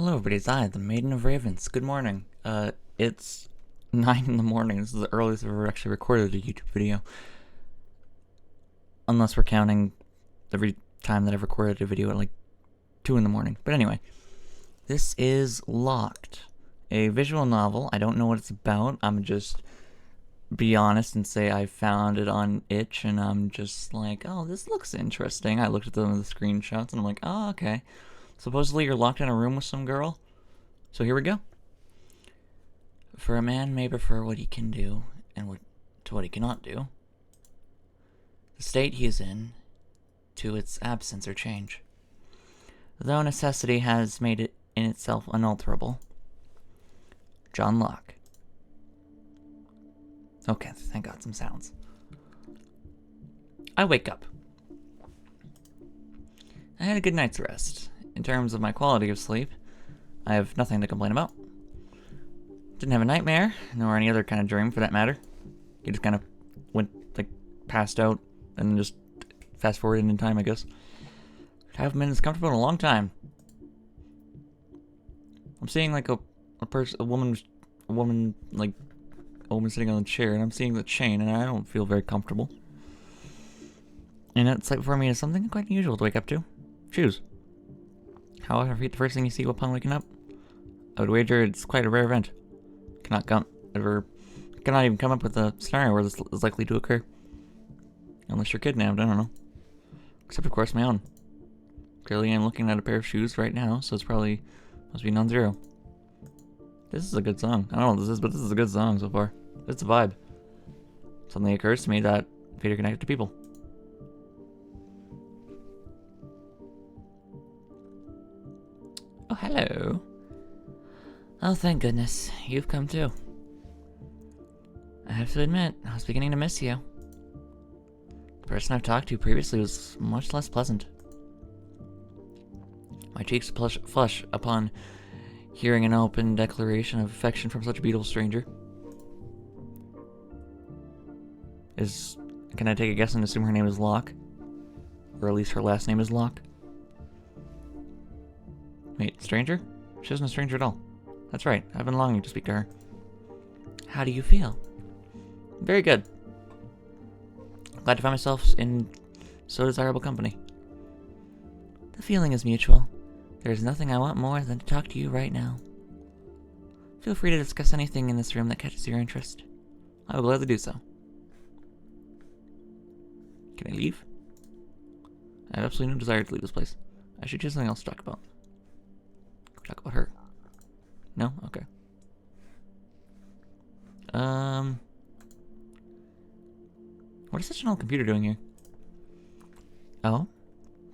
Hello everybody, it's I, the Maiden of Ravens. Good morning. It's 9 in the morning. This is the earliest I've ever actually recorded a YouTube video. Unless we're counting every time that I've recorded a video at like 2 in the morning. But anyway, this is Locked, a visual novel. I don't know what it's about. I'm just be honest and say I found it on Itch and I'm just like, oh, this looks interesting. I looked at the screenshots and I'm like, oh, okay. Supposedly you're locked in a room with some girl. So here we go. For a man may prefer what he can do and what he cannot do. The state he is in to its absence or change. Though necessity has made it in itself unalterable. John Locke. Okay, thank God, some sounds. I wake up. I had a good night's rest. In terms of my quality of sleep, I have nothing to complain about. Didn't have a nightmare, nor any other kind of dream for that matter. You just kind of went, passed out, and just fast forwarded in time, I guess. I haven't been as comfortable in a long time. I'm seeing a woman sitting on a chair, and I'm seeing the chain, and I don't feel very comfortable. And it's for me, it's something quite unusual to wake up to. Shoes. However, the first thing you see upon waking up, I would wager it's quite a rare event. Cannot even come up with a scenario where this is likely to occur. Unless you're kidnapped, I don't know. Except of course my own. Clearly I'm looking at a pair of shoes right now, so it's probably must be non-zero. This is a good song. I don't know what this is, but this is a good song so far. It's a vibe. Suddenly occurs to me that feet are connected to people. Oh, hello. Oh, thank goodness. You've come too. I have to admit, I was beginning to miss you. The person I've talked to previously was much less pleasant. My cheeks flush upon hearing an open declaration of affection from such a beautiful stranger. Can I take a guess and assume her name is Locke? Or at least her last name is Locke? Wait, stranger? She isn't a stranger at all. That's right, I've been longing to speak to her. How do you feel? Very good. Glad to find myself in so desirable company. The feeling is mutual. There is nothing I want more than to talk to you right now. Feel free to discuss anything in this room that catches your interest. I will gladly do so. Can I leave? I have absolutely no desire to leave this place. I should choose something else to talk about. Talk about her. No? Okay. What is such an old computer doing here? Oh?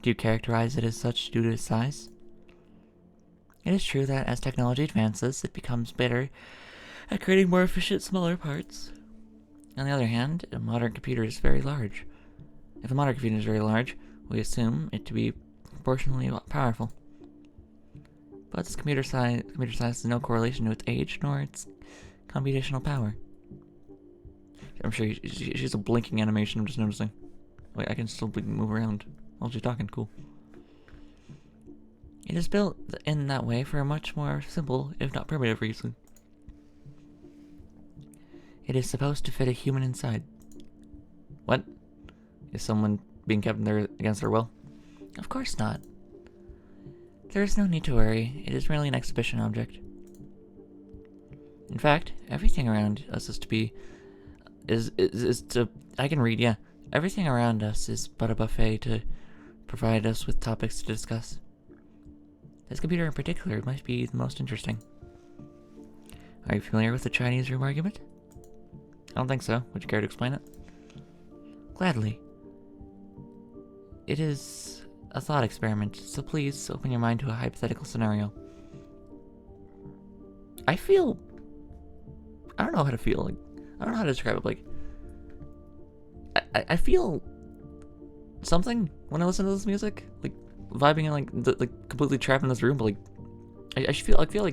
Do you characterize it as such due to its size? It is true that as technology advances, it becomes better at creating more efficient, smaller parts. On the other hand, a modern computer is very large. If a modern computer is very large, we assume it to be proportionally powerful. But this computer size has no correlation to its age nor its computational power. I'm sure she's a blinking animation, I'm just noticing. Wait, I can still move around while she's talking, cool. It is built in that way for a much more simple, if not primitive reason. It is supposed to fit a human inside. What? Is someone being kept in there against their will? Of course not. There is no need to worry, it is merely an exhibition object. In fact, everything around us I can read, yeah. Everything around us is but a buffet to provide us with topics to discuss. This computer in particular might be the most interesting. Are you familiar with the Chinese room argument? I don't think so. Would you care to explain it? Gladly. It is a thought experiment, so please open your mind to a hypothetical scenario. I don't know how to feel. I don't know how to describe it. I feel something when I listen to this music. Vibing and completely trapped in this room, but I feel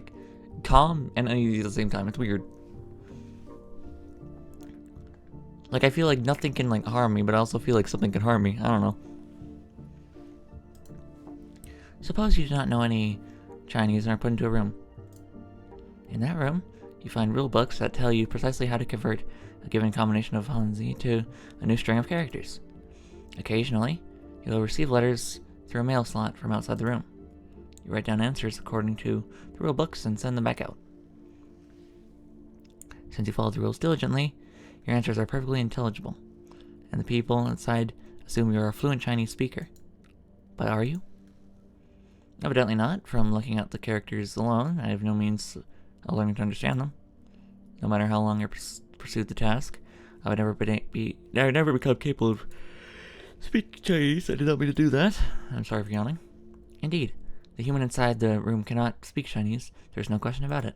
calm and uneasy at the same time. It's weird. I feel like nothing can harm me, but I also feel like something can harm me. I don't know. Suppose you do not know any Chinese and are put into a room. In that room, you find rule books that tell you precisely how to convert a given combination of Hanzi to a new string of characters. Occasionally, you'll receive letters through a mail slot from outside the room. You write down answers according to the rule books and send them back out. Since you followed the rules diligently, your answers are perfectly intelligible, and the people inside assume you're a fluent Chinese speaker. But are you? Evidently not. From looking at the characters alone, I have no means of learning to understand them. No matter how long I pursued the task, I would never become capable of speaking Chinese. I did not mean to do that. I'm sorry for yawning. Indeed, the human inside the room cannot speak Chinese. There's no question about it.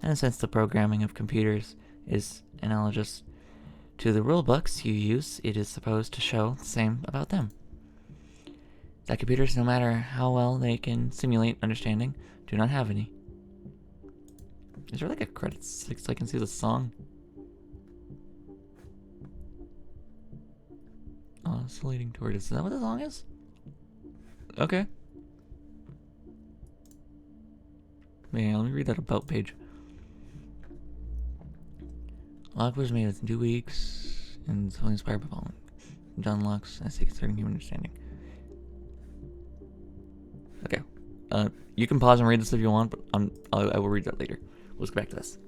And since the programming of computers is analogous to the rule books you use, it is supposed to show the same about them. That computers, no matter how well they can simulate understanding, do not have any. Is there like a credits so I can see the song? Oscillating toward it. Is that what the song is? Okay. Yeah, let me read that about page. Locke was made within 2 weeks and so inspired by following John Locke's essay concerning human understanding. Okay. You can pause and read this if you want, but I will read that later. Let's get back to this.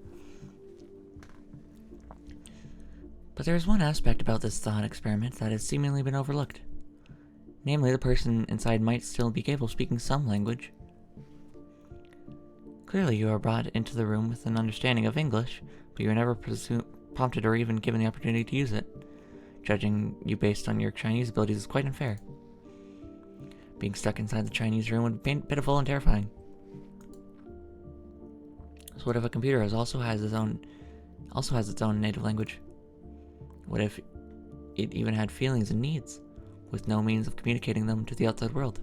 But there is one aspect about this thought experiment that has seemingly been overlooked. Namely, the person inside might still be capable of speaking some language. Clearly, you are brought into the room with an understanding of English, but you are never prompted or even given the opportunity to use it. Judging you based on your Chinese abilities is quite unfair. Being stuck inside the Chinese room would be pitiful and terrifying. So what if a computer also has its own native language? What if it even had feelings and needs, with no means of communicating them to the outside world?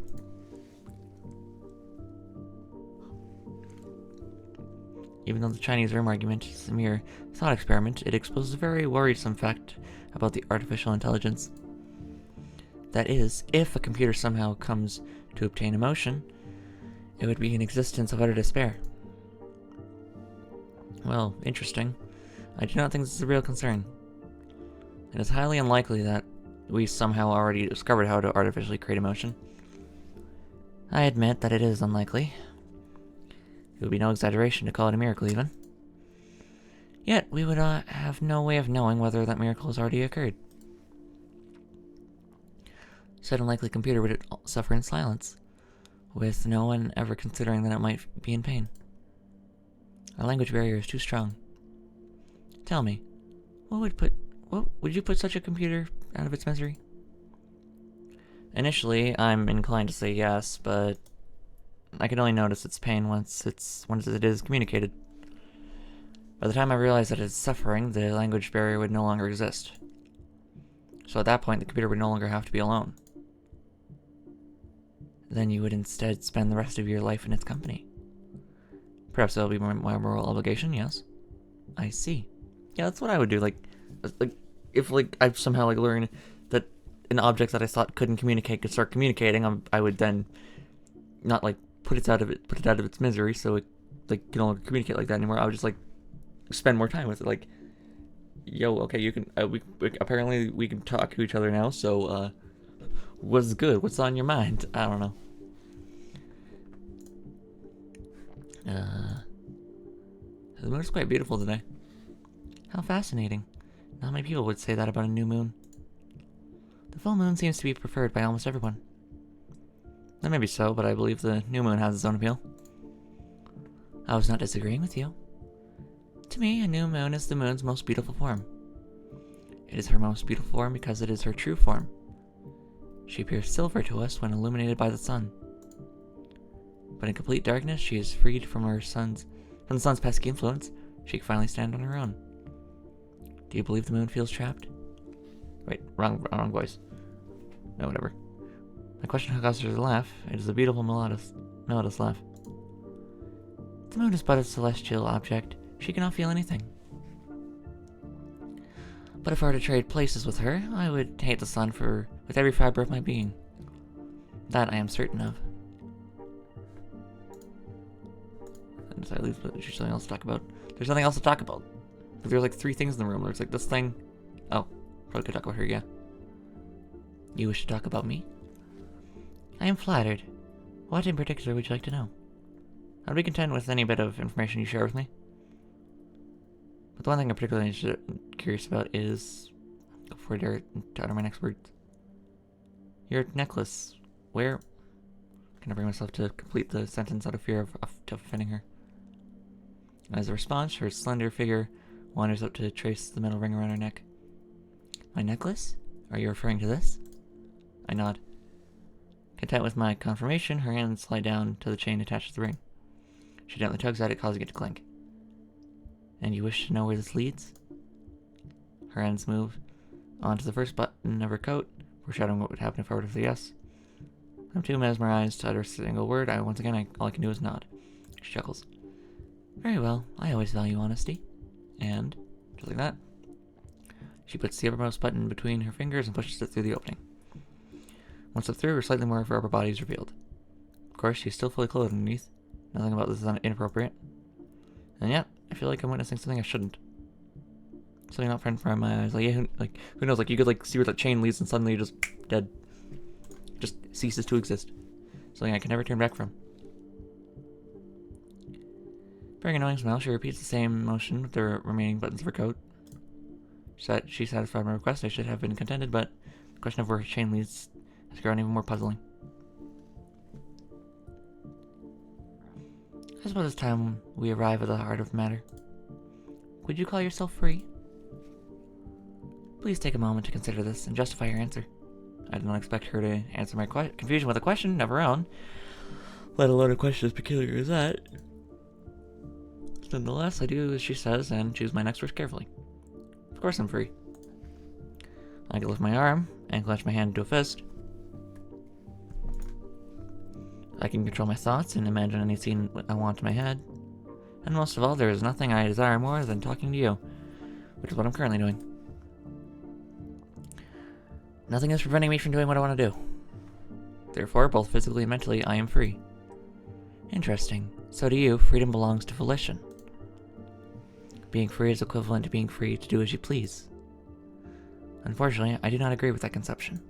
Even though the Chinese room argument is a mere thought experiment, it exposes a very worrisome fact about the artificial intelligence. That is, if a computer somehow comes to obtain emotion, it would be an existence of utter despair. Well, interesting. I do not think this is a real concern. It is highly unlikely that we somehow already discovered how to artificially create emotion. I admit that it is unlikely. It would be no exaggeration to call it a miracle, even. Yet, we would have no way of knowing whether that miracle has already occurred. Said unlikely computer would suffer in silence, with no one ever considering that it might be in pain. Our language barrier is too strong. Tell me, what would you put such a computer out of its misery? Initially, I'm inclined to say yes, but I can only notice its pain once it is communicated. By the time I realize that it's suffering, the language barrier would no longer exist. So at that point, the computer would no longer have to be alone. Then you would instead spend the rest of your life in its company. Perhaps that'll be my moral obligation, yes. I see. Yeah, that's what I would do. If I've somehow learned that an object that I thought couldn't communicate could start communicating, I would then not put it out of its misery, so it can no longer communicate like that anymore. I would just spend more time with it. Yo, okay, you can. Apparently we can talk to each other now. So, what's good? What's on your mind? I don't know. The moon is quite beautiful today. How fascinating. Not many people would say that about a new moon. The full moon seems to be preferred by almost everyone. That may be so, but I believe the new moon has its own appeal. I was not disagreeing with you. To me, a new moon is the moon's most beautiful form. It is her most beautiful form because it is her true form. She appears silver to us when illuminated by the sun. But in complete darkness, she is freed from the sun's pesky influence. She can finally stand on her own. Do you believe the moon feels trapped? Wait, wrong voice. No, whatever. My question causes her to laugh. It is a beautiful melodious laugh. The moon is but a celestial object. She cannot feel anything. But if I were to trade places with her, I would hate the sun with every fiber of my being. That I am certain of. There's something else to talk about. There's nothing else to talk about. There's like 3 things in the room. There's like this thing. Oh, probably could talk about her, yeah. You wish to talk about me? I am flattered. What in particular would you like to know? I'd be content with any bit of information you share with me. But the one thing I'm particularly curious about is... Before I dare to utter my next words. Your necklace. Where... Can I bring myself to complete the sentence out of fear of offending her? As a response, her slender figure wanders up to trace the metal ring around her neck. My necklace? Are you referring to this? I nod. Content with my confirmation, her hands slide down to the chain attached to the ring. She gently tugs at it, causing it to clink. And you wish to know where this leads? Her hands move onto the first button of her coat, foreshadowing what would happen if I were to say yes. I'm too mesmerized to utter a single word. All I can do is nod. She chuckles. Very well, I always value honesty. And, just like that, she puts the uppermost button between her fingers and pushes it through the opening. Once it's through, slightly more of her upper body is revealed. Of course, she's still fully clothed underneath. Nothing about this is inappropriate. And yet, I feel like I'm witnessing something I shouldn't. Something not in front of my eyes. Like, yeah, who knows? Like, you could like see where that chain leads, and suddenly you're just dead. Just ceases to exist. Something I can never turn back from. Bearing an annoying smile, she repeats the same motion with the remaining buttons of her coat. She satisfied my request. I should have been contented, but the question of where her chain leads has grown even more puzzling. I suppose it's time we arrive at the heart of the matter. Would you call yourself free? Please take a moment to consider this and justify your answer. I did not expect her to answer my confusion with a question of her own, let alone a question as peculiar as that. Nonetheless, I do as she says and choose my next words carefully. Of course I'm free. I can lift my arm and clench my hand into a fist. I can control my thoughts and imagine any scene I want in my head. And most of all, there is nothing I desire more than talking to you, which is what I'm currently doing. Nothing is preventing me from doing what I want to do. Therefore, both physically and mentally, I am free. Interesting. So to you, freedom belongs to volition. Being free is equivalent to being free to do as you please. Unfortunately, I do not agree with that conception.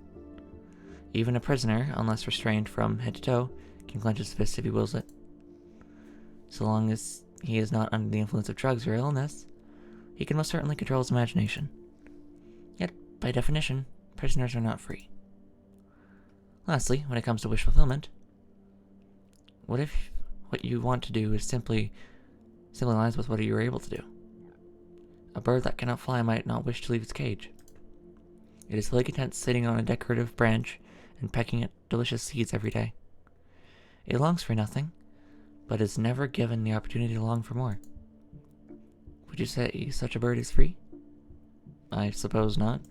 Even a prisoner, unless restrained from head to toe, can clench his fist if he wills it. So long as he is not under the influence of drugs or illness, he can most certainly control his imagination. Yet, by definition, prisoners are not free. Lastly, when it comes to wish fulfillment, what if what you want to do is simply aligns with what you are able to do? A bird that cannot fly might not wish to leave its cage. It is fully content sitting on a decorative branch and pecking at delicious seeds every day. It longs for nothing, but is never given the opportunity to long for more. Would you say such a bird is free? I suppose not.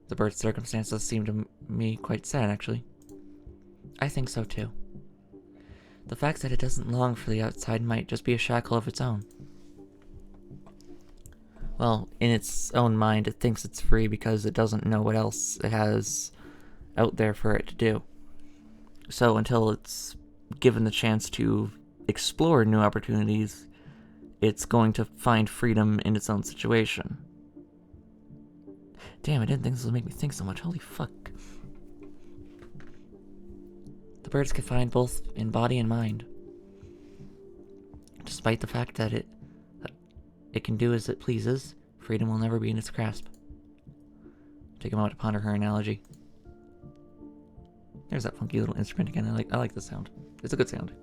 The bird's circumstances seem to me quite sad, actually. I think so, too. The fact that it doesn't long for the outside might just be a shackle of its own. Well, in its own mind, it thinks it's free because it doesn't know what else it has out there for it to do. So until it's given the chance to explore new opportunities, it's going to find freedom in its own situation. Damn, I didn't think this would make me think so much. Holy fuck. The bird's confined both in body and mind. Despite the fact that it can do as it pleases, freedom will never be in its grasp. Take a moment to ponder her analogy. There's that funky little instrument again. I like the sound. It's a good sound.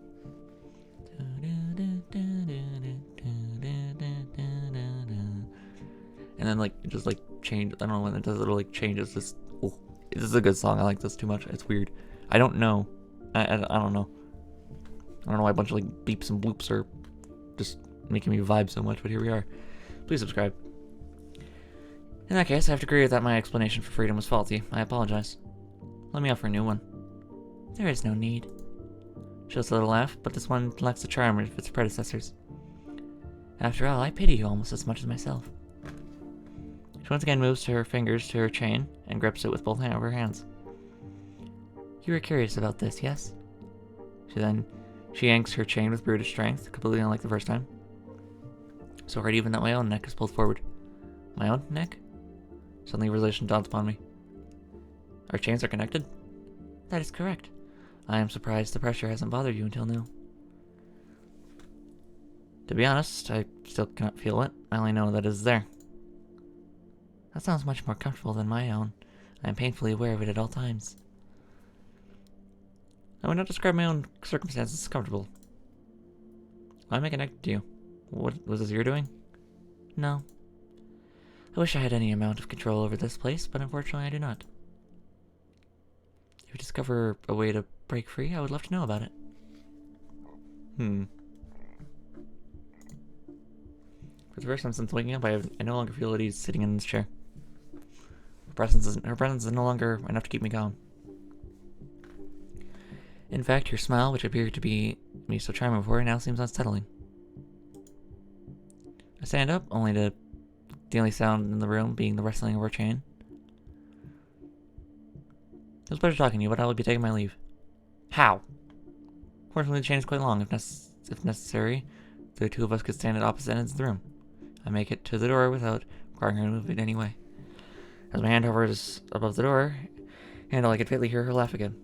And then it just change. I don't know when it does. It changes this. Oh, this is a good song. I like this too much. It's weird. I don't know. I don't know. I don't know why a bunch of beeps and bloops are just making me vibe so much, but here we are. Please subscribe. In that case, I have to agree that my explanation for freedom was faulty. I apologize. Let me offer a new one. There is no need. She lets a little laugh, but this one lacks the charm of its predecessors. After all, I pity you almost as much as myself. She once again moves her fingers to her chain and grips it with both of her hands. You were curious about this, yes? She then She yanks her chain with brutish strength, completely unlike the first time. So hard even that my own neck is pulled forward. My own neck? Suddenly a realization dawns upon me. Our chains are connected? That is correct. I am surprised the pressure hasn't bothered you until now. To be honest, I still cannot feel it. I only know that it is there. That sounds much more comfortable than my own. I am painfully aware of it at all times. I would not describe my own circumstances as comfortable. Why am I connected to you? What was this you're doing? No. I wish I had any amount of control over this place, but unfortunately I do not. If you discover a way to break free, I would love to know about it. For the first time since waking up, I no longer feel at ease sitting in this chair. Her presence is no longer enough to keep me calm. In fact, her smile, which appeared to be me so charming before, now seems unsettling. I stand up, only to the only sound in the room being the rustling of her chain. It was a pleasure talking to you, but I will be taking my leave. How? Fortunately, the chain is quite long. If necessary, the two of us could stand at opposite ends of the room. I make it to the door without requiring her to move it in any way. As my hand hovers above the door handle, I could faintly hear her laugh again.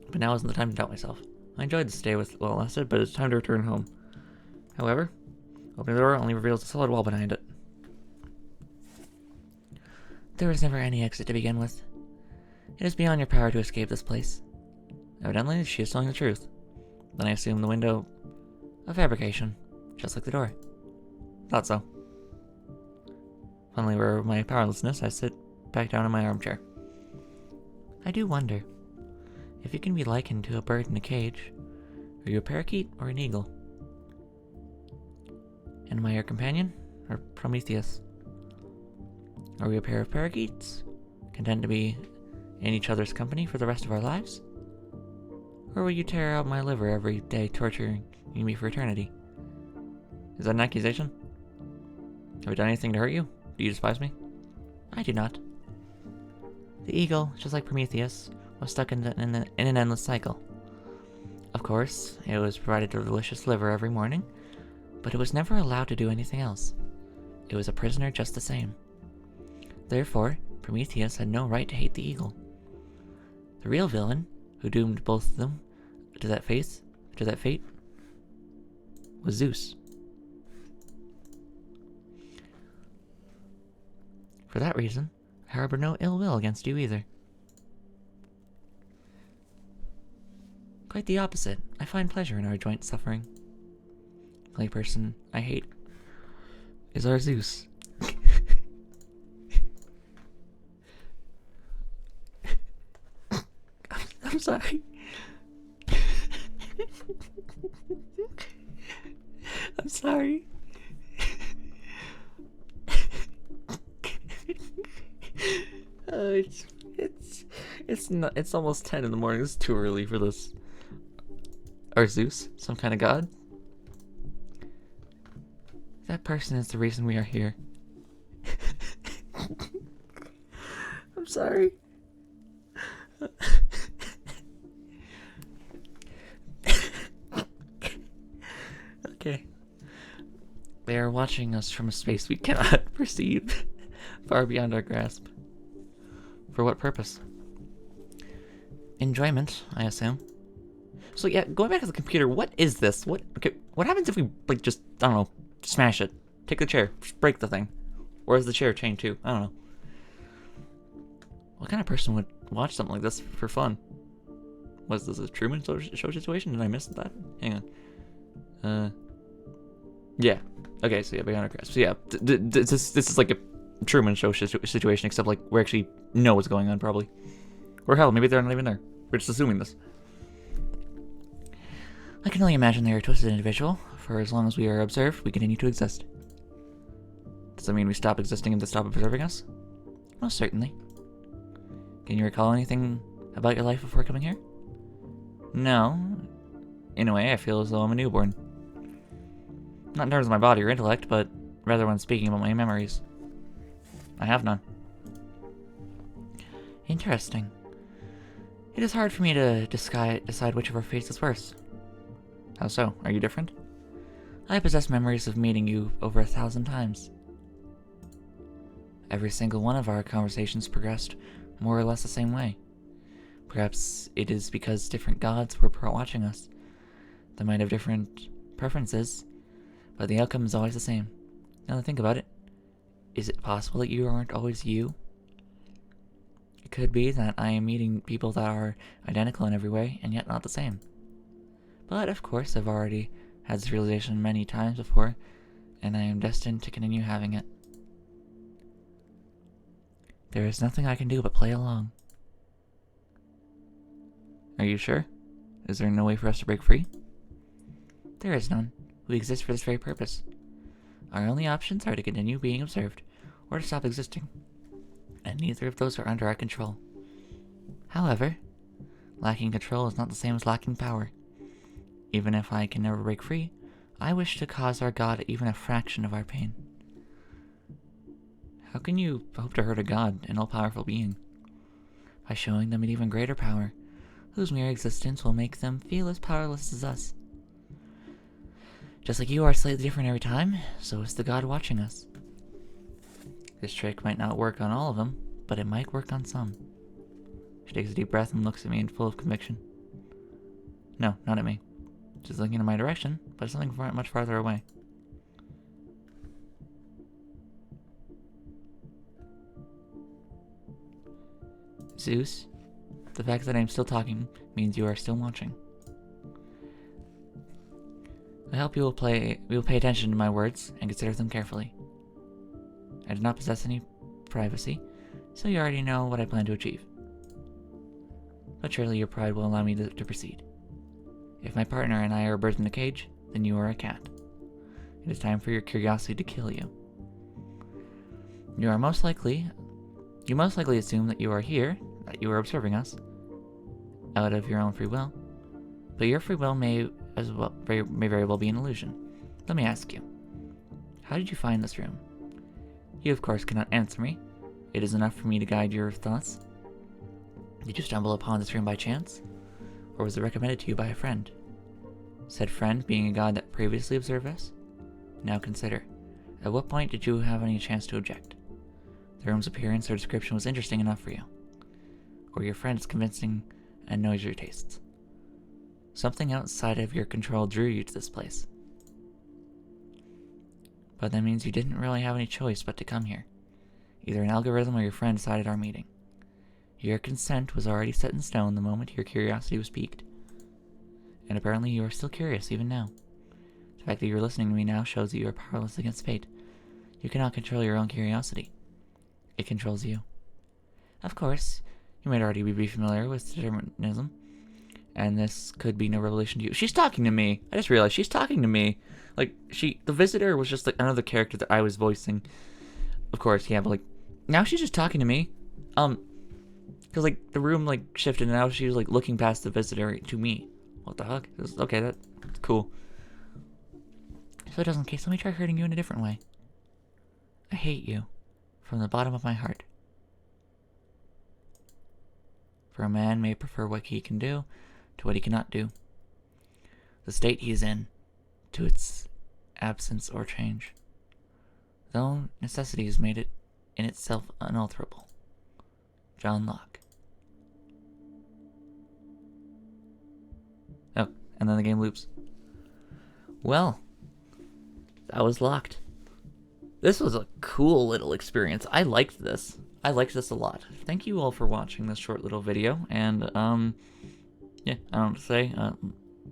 But now isn't the time to doubt myself. I enjoyed the stay while it lasted, but it's time to return home. However, opening the door only reveals a solid wall behind it. There was never any exit to begin with. It is beyond your power to escape this place. Evidently, she is telling the truth. Then I assume the window a fabrication, just like the door. Thought so. Finally, aware of my powerlessness, I sit back down in my armchair. I do wonder, if you can be likened to a bird in a cage, are you a parakeet or an eagle? And am I your companion, or Prometheus? Are we a pair of parakeets, content to be in each other's company for the rest of our lives? Or will you tear out my liver every day, torturing me for eternity? Is that an accusation? Have I done anything to hurt you? Do you despise me? I do not. The eagle, just like Prometheus, was stuck in an endless cycle. Of course, it was provided a delicious liver every morning, but it was never allowed to do anything else. It was a prisoner just the same. Therefore, Prometheus had no right to hate the eagle. The real villain, who doomed both of them to that fate, was Zeus. For that reason, I harbor no ill will against you either. Quite the opposite. I find pleasure in our joint suffering. The only person I hate is our Zeus. I'm sorry. I'm sorry. It's almost 10 in the morning. It's too early for this. Or Zeus, some kind of god? That person is the reason we are here. I'm sorry. Okay. They are watching us from a space we cannot perceive, far beyond our grasp. For what purpose? Enjoyment, I assume. So yeah, going back to the computer, what is this? What happens if we, like, just, I don't know, smash it? Take the chair, just break the thing. Or is the chair chained too? I don't know. What kind of person would watch something like this for fun? Was this a Truman Show situation? Did I miss that? Hang on. Yeah. Okay, so yeah, beyond our grasp. So yeah, this is like a Truman Show situation, except like we actually know what's going on, probably. Or hell, maybe they're not even there. We're just assuming this. I can only imagine they are a twisted individual. For as long as we are observed, we continue to exist. Does that mean we stop existing and they stop observing us? Most certainly. Can you recall anything about your life before coming here? No. In a way, I feel as though I'm a newborn. Not in terms of my body or intellect, but rather when speaking about my memories. I have none. Interesting. It is hard for me to decide which of our fates is worse. How so? Are you different? I possess memories of meeting you over 1,000 times. Every single one of our conversations progressed more or less the same way. Perhaps it is because different gods were watching us. They might have different preferences, but the outcome is always the same. Now think about it. Is it possible that you aren't always you? It could be that I am meeting people that are identical in every way, and yet not the same. But of course, I've already had this realization many times before, and I am destined to continue having it. There is nothing I can do but play along. Are you sure? Is there no way for us to break free? There is none. We exist for this very purpose. Our only options are to continue being observed, or to stop existing. And neither of those are under our control. However, lacking control is not the same as lacking power. Even if I can never break free, I wish to cause our god even a fraction of our pain. How can you hope to hurt a god, an all-powerful being? By showing them an even greater power, whose mere existence will make them feel as powerless as us. Just like you are slightly different every time, so is the god watching us. This trick might not work on all of them, but it might work on some. She takes a deep breath and looks at me in full of conviction. No, not at me. She's looking in my direction, but something much farther away. Zeus, the fact that I'm still talking means you are still watching. I hope you will pay attention to my words and consider them carefully. I do not possess any privacy, so you already know what I plan to achieve. But surely your pride will allow me to proceed. If my partner and I are birds in a cage, then you are a cat. It is time for your curiosity to kill you. You most likely assume that you are here, that you are observing us, out of your own free will. But your free will may very well be an illusion. Let me ask you, how did you find this room? You of course cannot answer me. It is enough for me to guide your thoughts. Did you stumble upon this room by chance? Or was it recommended to you by a friend? Said friend being a god that previously observed us? Now consider, at what point did you have any chance to object? The room's appearance or description was interesting enough for you. Or your friend is convincing and knows your tastes. Something outside of your control drew you to this place. But that means you didn't really have any choice but to come here. Either an algorithm or your friend decided our meeting. Your consent was already set in stone the moment your curiosity was piqued. And apparently you are still curious even now. The fact that you're listening to me now shows that you are powerless against fate. You cannot control your own curiosity. It controls you. Of course, you might already be familiar with determinism, and this could be no revelation to you. She's talking to me! I just realized she's talking to me! Like, the visitor was just like another character that I was voicing. Of course, yeah, but like, now she's just talking to me. Because like, the room like shifted and now she was like looking past the visitor to me. What the heck? Okay, that's cool. So just in case, let me try hurting you in a different way. I hate you. From the bottom of my heart. For a man may prefer what he can do to what he cannot do. The state he is in to its absence or change. Though necessity has made it in itself unalterable. John Locke. Oh, and then the game loops. Well, that was Locked. This was a cool little experience. I liked this. I liked this a lot. Thank you all for watching this short little video, and, yeah, I don't know what to say.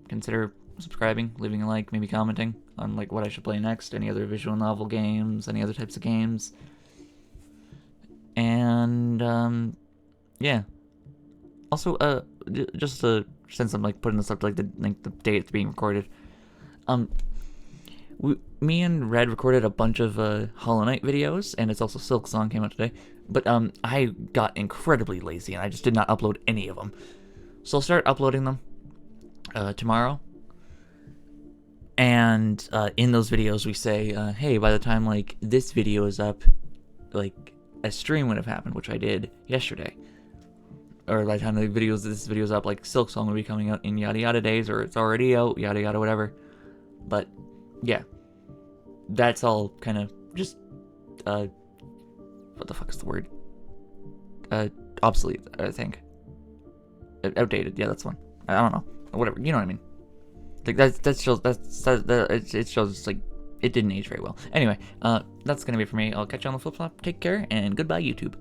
Consider subscribing, leaving a like, maybe commenting on, like, what I should play next, any other visual novel games, any other types of games. And, yeah. Also, just since I'm, like, putting this up to, like, the date it's being recorded, me and Red recorded a bunch of Hollow Knight videos, and it's also Silk Song came out today. But I got incredibly lazy, and I just did not upload any of them. So I'll start uploading them tomorrow. And in those videos, we say, hey, by the time like this video is up, like a stream would have happened, which I did yesterday. or by the time this video's up, like Silk Song will be coming out in yada yada days, or it's already out, yada yada whatever. But yeah, that's all kind of just what the fuck is the word? Obsolete, I think. Outdated, yeah, that's one. I don't know, whatever, you know what I mean. Like it shows like it didn't age very well. Anyway, that's gonna be it for me. I'll catch you on the flip flop. Take care and goodbye, YouTube.